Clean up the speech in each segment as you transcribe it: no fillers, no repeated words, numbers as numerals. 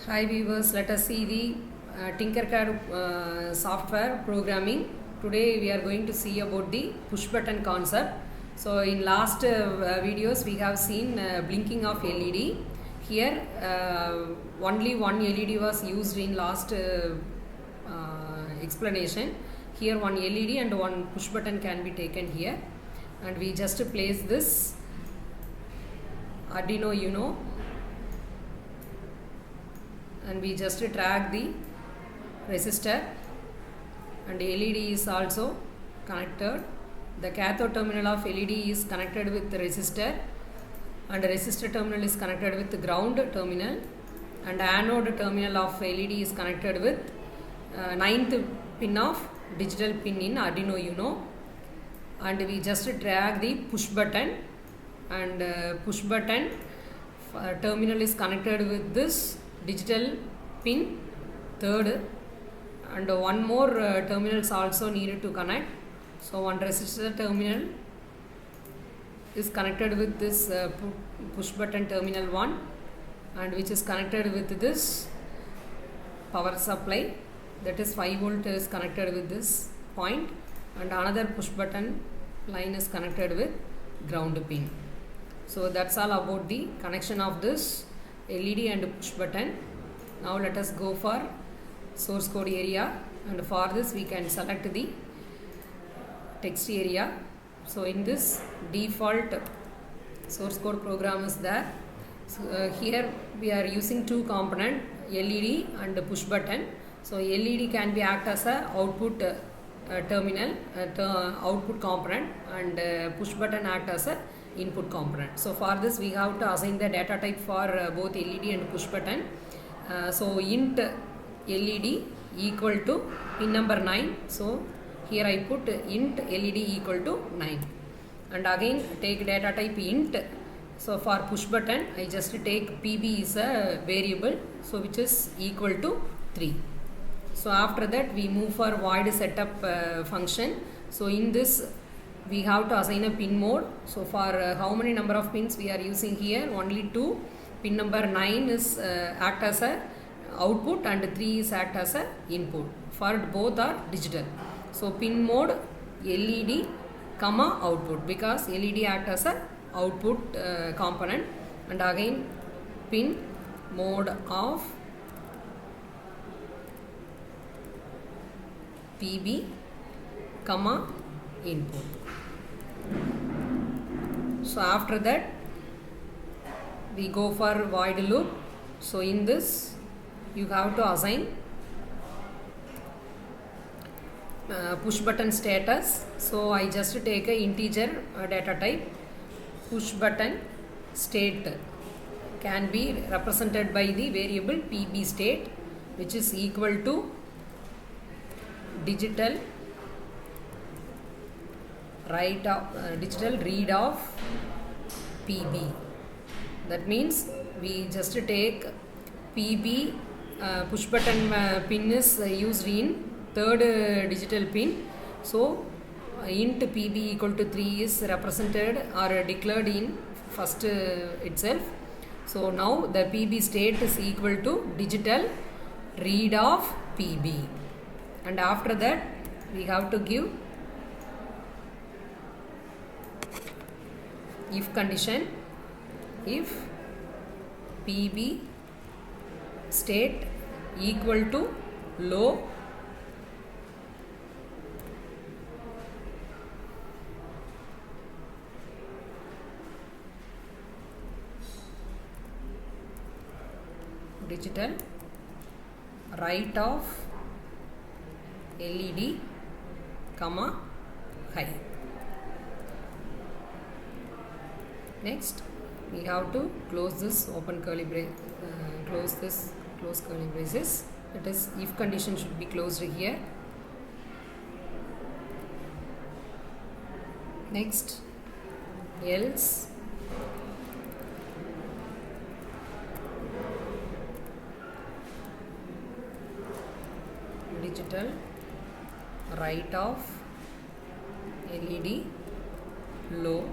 Hi viewers, let us see the TinkerCAD software programming. Today we are going to see about the push button concept. So in last videos we have seen blinking of LED. Here only one LED was used in last explanation. Here one LED and one push button can be taken here, and we just place this Arduino Uno and we just drag the resistor, and LED is also connected. The cathode terminal of LED is connected with the resistor, and the resistor terminal is connected with the ground terminal, and the anode terminal of LED is connected with 9th pin of digital pin in Arduino Uno. And we just drag the push button, and push button terminal is connected with this digital pin 3rd, and one more terminals also needed to connect. So one resistor terminal is connected with this push button terminal 1, and which is connected with this power supply, that is 5 volt is connected with this point, and another push button line is connected with ground pin. So that's all about the connection of this LED and push button. Now let us go for source code area, and for this we can select the text area. So in this default source code program is there. So here we are using two component, LED and push button. So LED can be act as a output terminal output component, and push button act as a input component. So for this we have to assign the data type for both LED and push button. So int LED equal to pin number 9. So here I put int LED equal to 9, and again take data type int. So for push button I just take PB is a variable, so which is equal to 3. So after that we move for void setup function. So in this we have to assign a pin mode. So for how many number of pins we are using here? Only 2. Pin number 9 is act as a output, and 3 is act as a input. For both are digital. So pin mode LED comma output, because LED act as a output component, and again pin mode of PB comma input. So after that we go for void loop. So in this you have to assign push button status. So I just take a integer data type. Push button state can be represented by the variable PB state, which is equal to digital read of PB. That means we just take PB push button pin is used in 3rd digital pin. So int PB equal to 3 is represented or declared in first itself. So now the PB state is equal to digital read of PB, and after that we have to give if condition. If PB state equal to low, digital write of LED comma high. Next we have to close this open curly brace, close curly braces. It is if condition should be closed here. Next else digital write of LED low,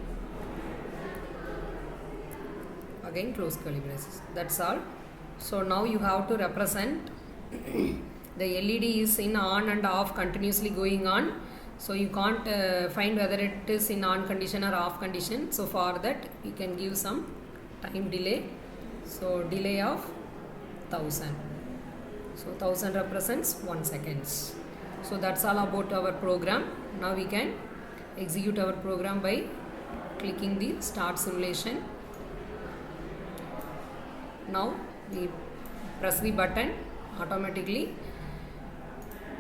again close curly braces. That's all. So now you have to represent the LED is in on and off continuously going on. So you can't find whether it is in on condition or off condition. So for that we can give some time delay. So delay of 1000. So 1000 represents 1 second. So that's all about our program. Now we can execute our program by clicking the start simulation. Now we press the button, automatically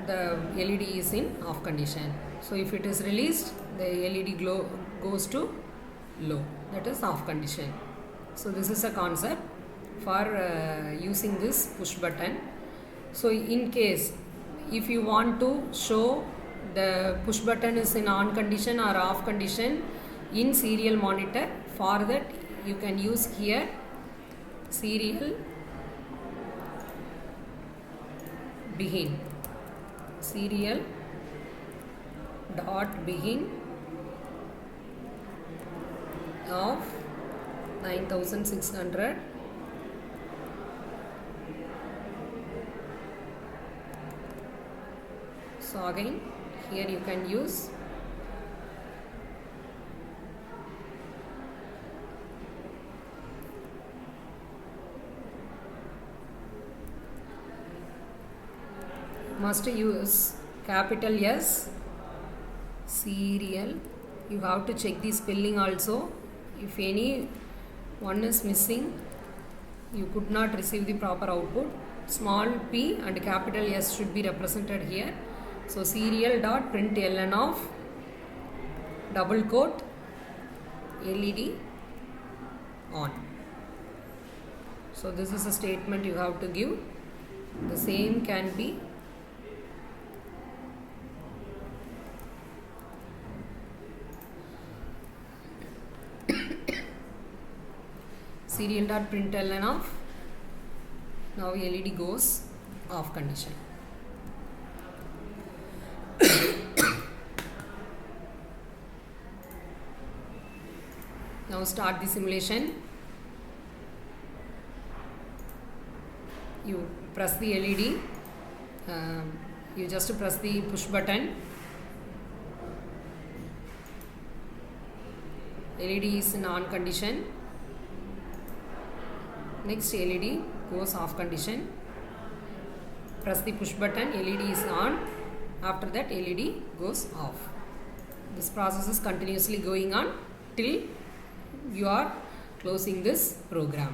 the LED is in off condition. So if it is released, the LED glow goes to low, that is off condition. So this is a concept for using this push button. So in case if you want to show the push button is in on condition or off condition in serial monitor, for that you can use here serial begin, serial dot begin of 9600. So again here you can use must use capital S serial. You have to check the spelling also. If any one is missing, you could not receive the proper output. Small p and capital S should be represented here. So serial dot println of double quote LED on. So this is a statement you have to give. The same can be serial dot println of, now LED goes off condition. Now start the simulation. You press the LED, you just press the push button. LED is in on condition. Next LED goes off condition. Press the push button, LED is on. After that LED goes off. This process is continuously going on till you are closing this program.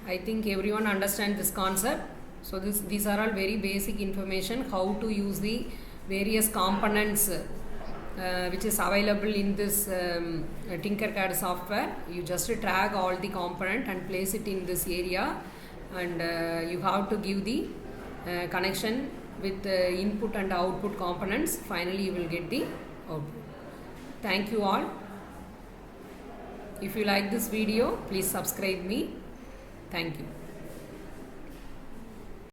I think everyone understands this concept. So these are all very basic information how to use the various components which is available in this TinkerCAD software. You just drag all the component and place it in this area, and you have to give the connection with input and output components. Finally you will get the output. Thank you all. If you like this video, please subscribe me. Thank you.